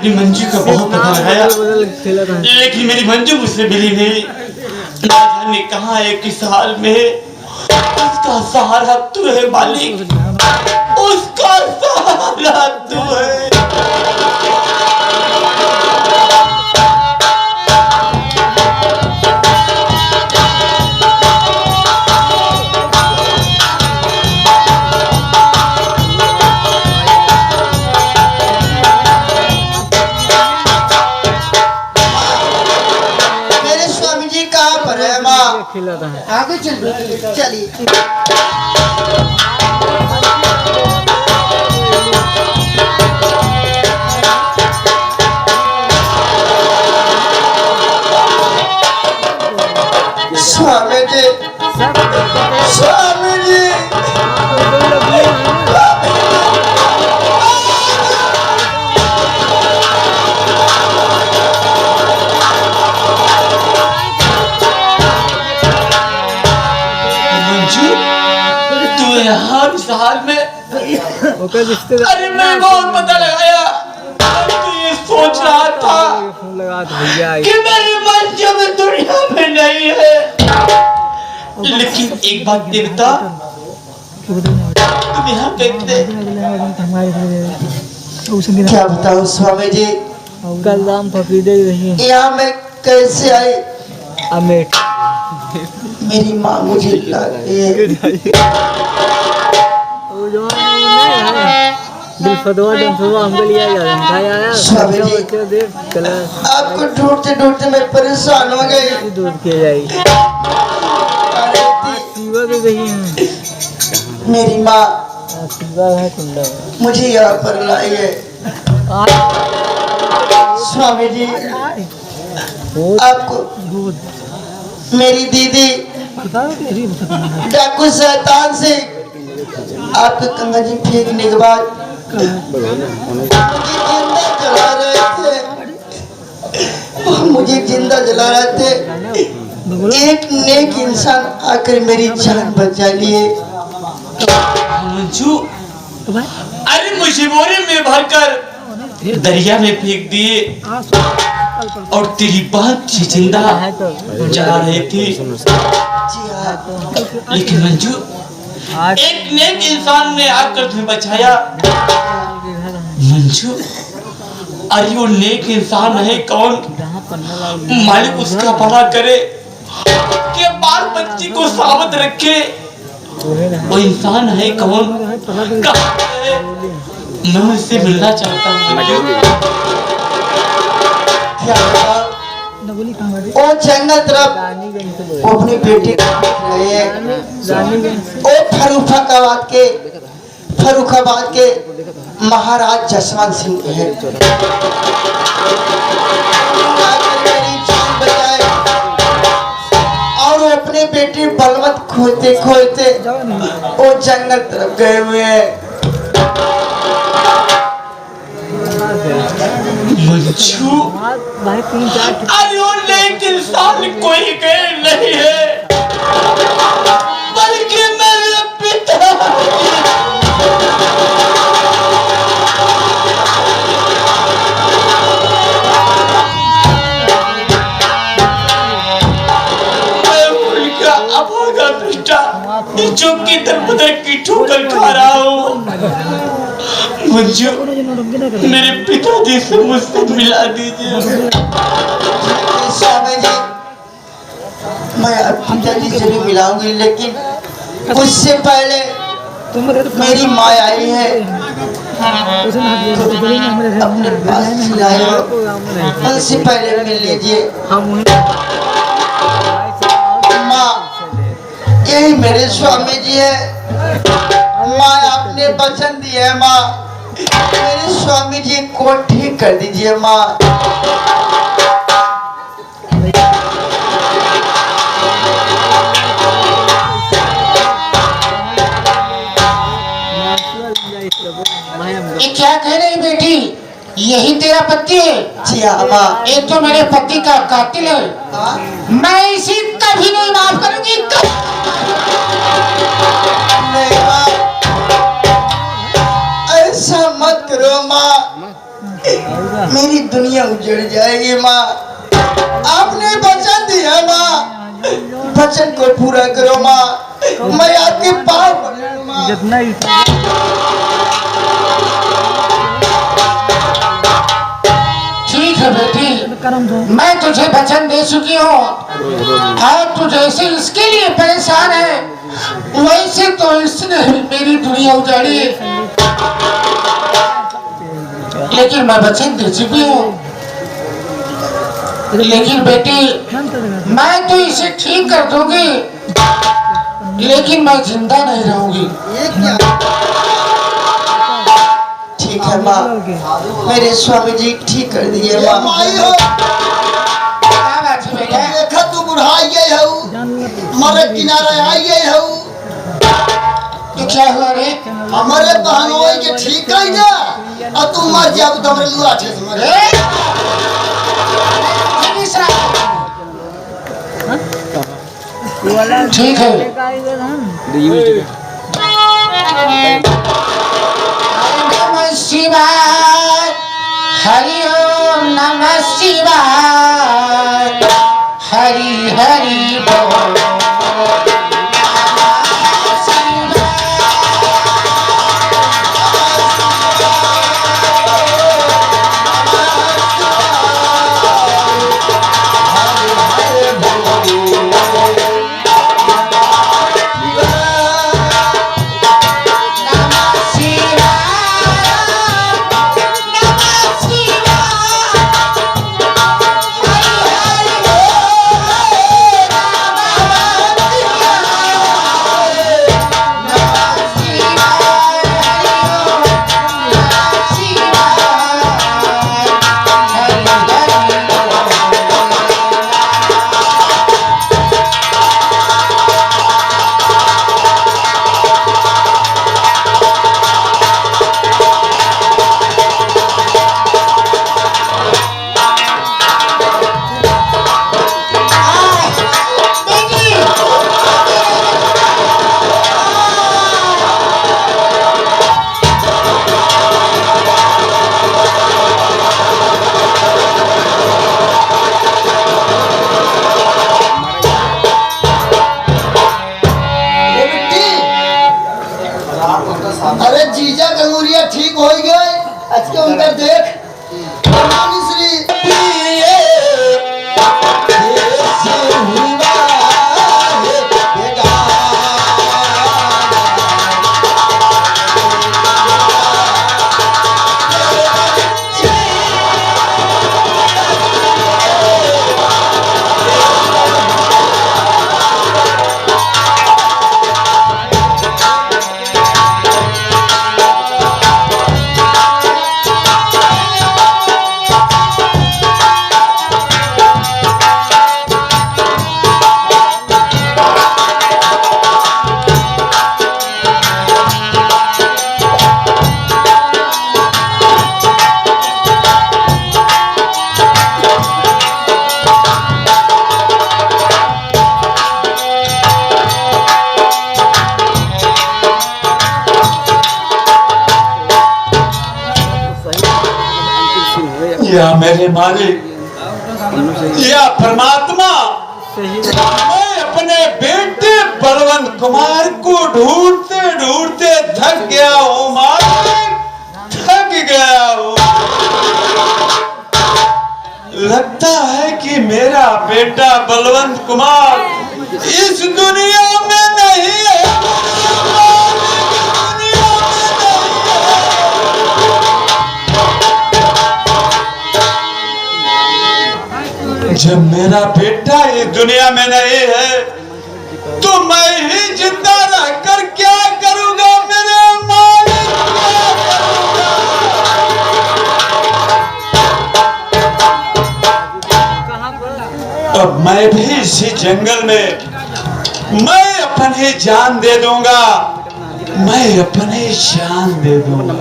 अपनी मंजू का बहुत पता लगाया, लेकिन मेरी मंजू मुझसे मिली नहीं। ना जाने कहाँ है, किस हाल में है। उसका सहारा तू है मालिक, उसका सहारा तू है। आगे चलिए। स्वामी जी, स्वामी जी, इस हाल में अरे मैं बहुत पता लगाया। तो ये सोच रहा था कि मेरी मंजू में दुनिया में नहीं है, लेकिन एक बात देवता तुम यहाँ कहते क्या बताऊं स्वामी जी, कल राम फकीदे रही यहाँ मैं कैसे आई? अमेठ मेरी माँ मुझे लाती है। आपको ढूंढते ढूंढते मैं परेशान हो गई। दूर किया जाएगी मेरी माँ मुझे यहाँ पर लाई है। स्वामी जी, आपको मेरी दीदी डाकू शैतान से आपके कंगा जी फेंकने के बाद मुझे जिंदा जला रहे थे। एक नेक इंसान आकर मेरी जान बचा लिए। मंजू, अरे मुझे बोरे में भरकर दरिया में फेंक दिए और तेरी बात जिंदा जला रही थी। लेकिन मंजू, एक नेक इंसान ने आकर तुम्हें बचाया। मंजू, अरे वो नेक इंसान है कौन? मालिक उसका भला करे कि बाल बच्ची को सावध रखे। वो इंसान है कौन? कहाँ है? मैं उससे मिलना चाहता हूँ। वो जंगल तरफ वो अपनी बेटी वो फरुखाबाद के महाराज जसवंत सिंह है। और वो अपने बेटी बलवंत खोजते खोजते वो जंगल तरफ गए हुए हैं। मंजू, अरे वो नेक इंसान कोई गैर नहीं है, बल्कि मेरे पिता। मैं उनका अभागा बेटा जो कि दर की ठोकर खा रहा हूँ। मंजू, मेरे पिताजी से मुझसे मिला दीजिए। स्वामी जी, मैं आपकी पिताजी से भी मिलाऊंगी, लेकिन उससे पहले मेरी माँ आई है। अपने पास लाए हो, उनसे पहले मिल लीजिए। माँ, यही मेरे स्वामी जी है। माँ, आपने वचन दिया है माँ, मेरे स्वामी जी को ठीक कर दीजिए माँ। ये क्या कह रही बेटी? यही तेरा पति है? जी हाँ माँ। ये तो मेरे पति का कातिल है। मैं इसे कभी नहीं माफ करूंगी। नहीं माँ, ऐसा मत करो माँ। मेरी दुनिया उजड़ जाएगी माँ। आपने वचन दिया माँ, वचन को पूरा करो माँ। मैं आपके पाँव पड़ माँ। जितना ही ठीक है बेटी, मैं तुझे वचन दे चुकी हूँ और तू जैसे इसके लिए परेशान है वैसे तो इसने मेरी दुनिया उजाड़ी है। लेकिन मैं वचन दे चुकी हूँ। लेकिन बेटी मैं तो इसे ठीक कर दूंगी, लेकिन मैं जिंदा नहीं रहूंगी। ये क्या? ठीक है माँ, मेरे स्वामी जी ठीक कर दिए माँ। माई हो क्या बात है बेटा? देखा तू बुढ़ाई गई हो, मरे किनारे आई गई हो। तो क्या हुआ रे? हमारे बहनों के ठीक कर दे और तू मर जा तो हमरे लुआ ठेस मरे। ठीक है। नमः शिवाय, हरि ओम नमः शिवाय, हरि हरि बोल। अरे जीजा गंगूरिया ठीक हो गए। आज के उनका देख रानी श्री या मेरे मालिक, या परमात्मा, मैं अपने बेटे बलवंत कुमार को ढूंढते ढूंढते थक गया हूँ मालिक, थक गया हूँ। लगता है कि मेरा बेटा बलवंत कुमार इस दुनिया में नहीं है। जब मेरा बेटा इस दुनिया में नहीं है तो मैं ही जिंदा रहकर क्या करूंगा मेरे मालिक, क्या करूंगा? अब मैं भी इसी जंगल में मैं अपनी जान दे दूंगा, मैं अपनी जान दे दूंगा।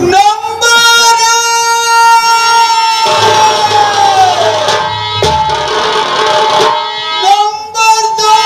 नंबर 2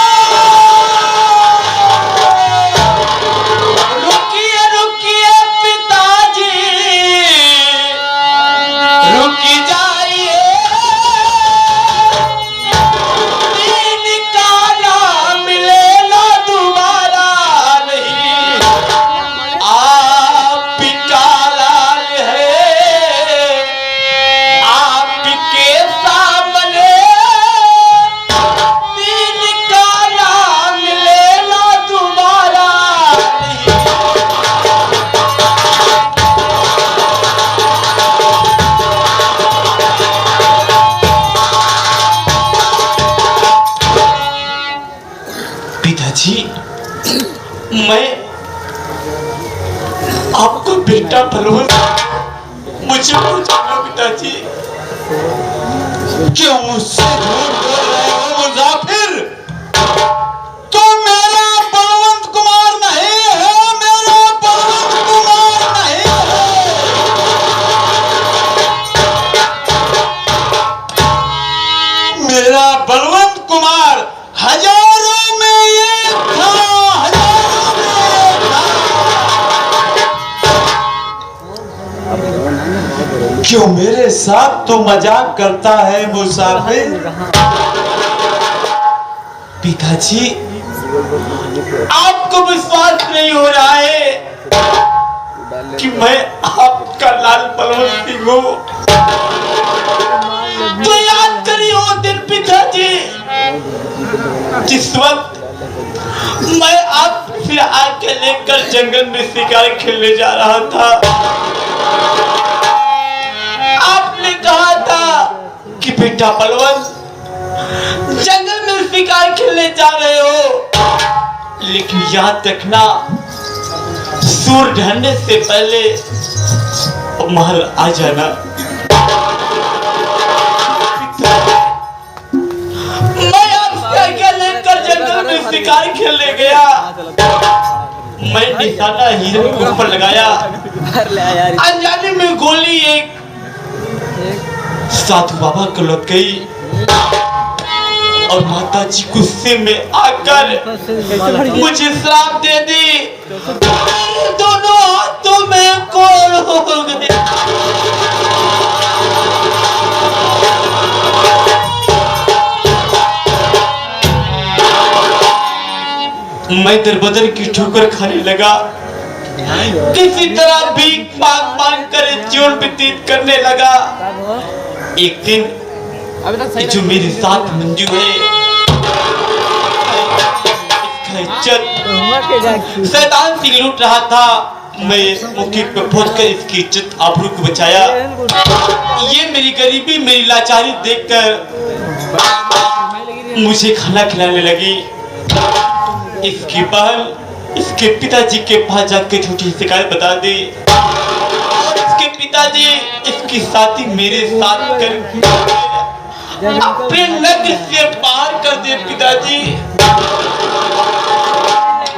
बेटा बलवंत मुझे पूछना पिताजी, क्यों मुझसे झूठ बोल रहे हो मुसाफिर? तुम मेरा बलवंत कुमार नहीं हो, मेरा बलवंत कुमार नहीं हो। मेरा बलवंत कुमार हजारों में एक था, हजारों में एक था। क्यों मेरे साथ तो मजाक करता है मुसाफिर? पिताजी आपको विश्वास नहीं हो रहा है कि मैं आपका लाल बलवंत सिंह हूँ? तो याद करिए वो दिन पिताजी, जिस वक्त मैं आपसे आके लेकर जंगल में शिकार खेलने जा रहा था। आपने कहा था कि बेटा बलवंत जंगल में शिकार खेलने जा रहे हो, लेकिन याद रखना सूर्य ढलने से पहले महल आ जाना। मैं आपसे आज्ञा लेकर जंगल में शिकार खेलने गया। मैं निशाना हिरन के ऊपर लगाया, अनजाने में गोली एक साधु बाबा को लग गई और माता जी गुस्से में आकर मुझे श्राप दे दी। दोनों हाथों में कोड़ हो गए। मैं दरबदर की ठोकर खाने लगा, किसी तरह भीख मांग मांग कर जीवन व्यतीत करने लगा। एक दिन जो मेरे साथ मंजू है, इसका इज्जत शैतान सिंह लूट रहा था। मैं मौके पे पहुंचकर इसकी इज्जत आबरू को बचाया। ये मेरी गरीबी, मेरी लाचारी देखकर मुझे खाना खिलाने लगी। इसकी बहन इसके पिताजी के पास जाकर झूठी शिकायत बता दी। इसके पिताजी इसकी शादी मेरे साथ कर अपने नगर से बाहर कर दे पिताजी।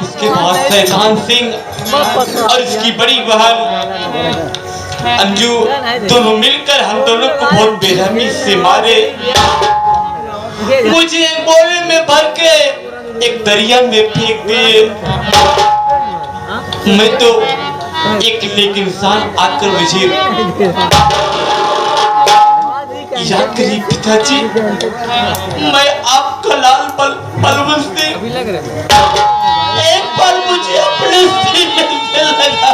उसके बाद शैतान सिंह और इसकी बड़ी बहन अंजू दोनों मिलकर हम दोनों को बहुत बेरहमी से मारे। मुझे एक बोरे में भर के एक दरिया में फेंक दिए। मैं तो एक नेक इंसान आकर मुझे याद करिए पिताजी, मैं आपका लाल बलवंत सिंह, एक बार मुझे अपने सीने से लगा।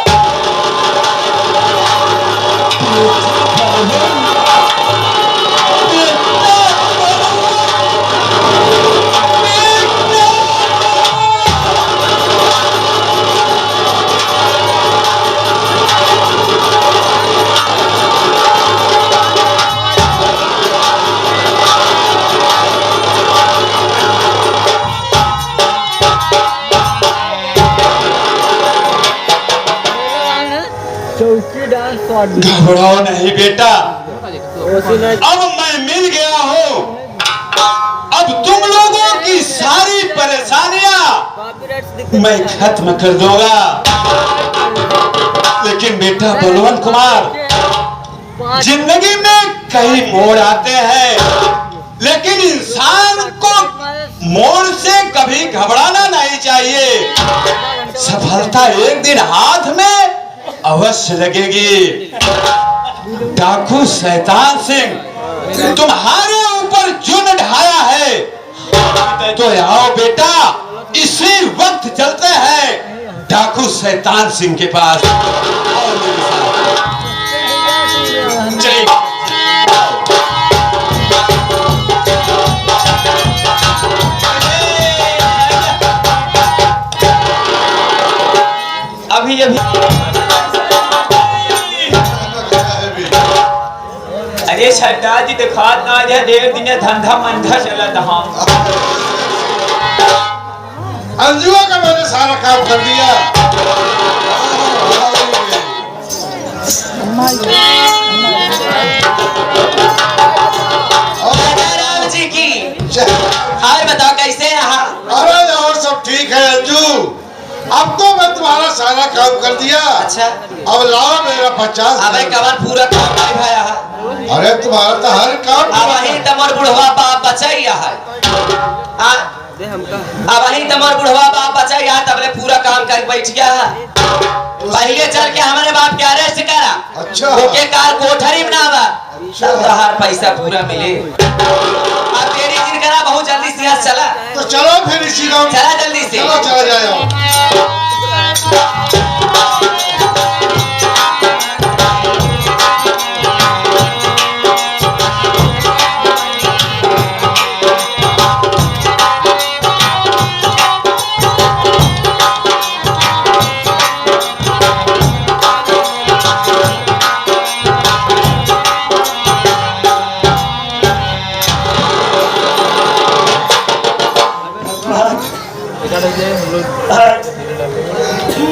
घबराओ नहीं बेटा, अब मैं मिल गया हूँ। अब तुम लोगों की सारी परेशानियां मैं खत्म कर दूंगा। लेकिन बेटा बलवंत कुमार, जिंदगी में कई मोड़ आते हैं, लेकिन इंसान को मोड़ से कभी घबराना नहीं चाहिए। सफलता एक दिन हाथ में अवश्य लगेगी। डाकू शैतान सिंह तुम्हारे ऊपर जुन ढाया है, तो आओ बेटा इसी वक्त चलते हैं डाकू शैतान सिंह के पास। चलिए। अभी अरे सरदार जी दिखात ना जा, ढेर दिन धंधा मंधा चला था। अंजुआ का मैंने सारा काम कर दिया। राम जी की हाय बताओ कैसे यहाँ? अरे और सब ठीक है अंजू। अब तो मैं तुम्हारा सारा काम कर दिया। अच्छा अब लाओ मेरा 50। अबे कवन पूरा काम नहीं भाया है। अरे तुम्हारा तो हर काम अब वही तमर बुढ़वा बाप बचाइया है। अब वही तमर बुढ़वा बाप बचाइया तबले पूरा काम कर बैठ गया है। पहले चल के हमारे बाप क्या अरेस्ट करा। अच्छा। ओके कार कोठरी बनावा तब तो हर पैसा पूरा मिले। अब तेरी जिनकरा बहुत जल्दी से यहाँ चला। तो चलो फिर इसी काम चला जल्दी से। चलो चला जाओ।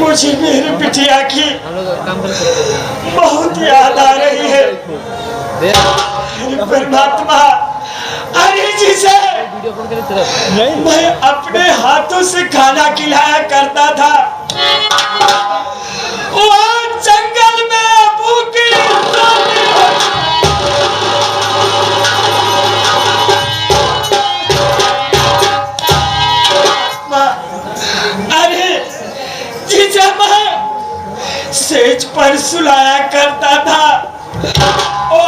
मुझे मेरी बिटिया की बहुत याद आ रही है। परमात्मा अरे जिसे मैं अपने हाथों से खाना खिलाया करता था वो जंगल में भूखी जिसे मैं सेज पर सुलाया करता था वो